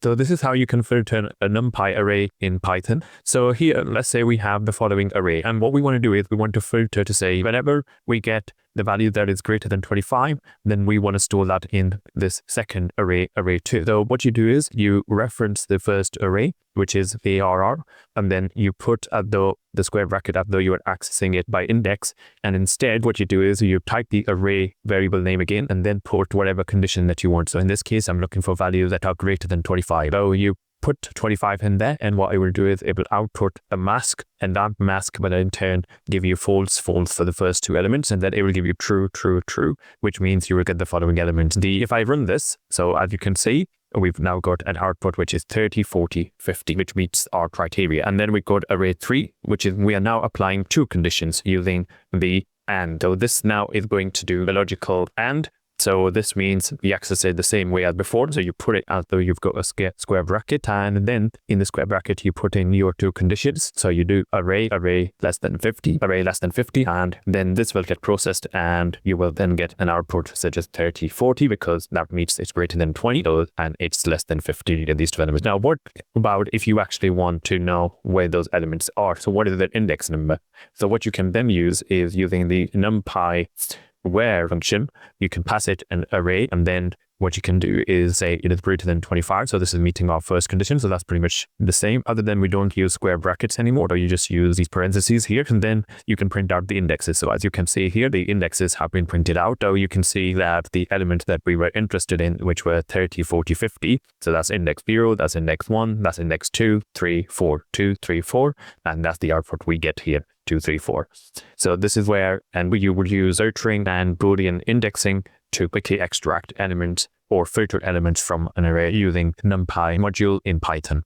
So this is how you can filter a NumPy array in Python. So here, let's say we have the following array. And what we want to do is we want to filter to say whenever we get the value that is greater than 25, then we want to store that in this second array, array 2. So what you do is you reference the first array, which is ARR, and then you put at the square bracket as though you are accessing it by index. And instead, what you do is you type the array variable name again, and then put whatever condition that you want. So in this case, I'm looking for values that are greater than 25. So you put 25 in there, and what it will do is it will output a mask, and that mask will in turn give you false for the first two elements, and then it will give you true, true, true, which means you will get the following elements. If I run this, so as you can see, we've now got an output which is 30, 40, 50, which meets our criteria. And then we got array 3, which is we are now applying two conditions using the AND. So this now is going to do the logical AND. So this means we access it the same way as before. So you put it as though you've got a square bracket, and then in the square bracket, you put in your two conditions. So you do array less than 50, array less than 50, and then this will get processed, and you will then get an output such as 30, 40, because that means it's greater than 20, and it's less than 50 in these two elements. Now, what about if you actually want to know where those elements are? So what is the index number? So what you can then use is using the NumPy where function. You can pass it an array, and then what you can do is say it is greater than 25. So this is meeting our first condition. So that's pretty much the same, other than we don't use square brackets anymore, or you just use these parentheses here, and then you can print out the indexes. So as you can see here, the indexes have been printed out. So you can see that the element that we were interested in, which were 30, 40, 50. So that's index 0, that's index 1, that's index 2, 3, 4, 2, 3, 4. And that's the output we get here. 2, 3, 4. So this is where, and you will use outring and Boolean indexing to quickly extract elements or filter elements from an array using NumPy module in Python.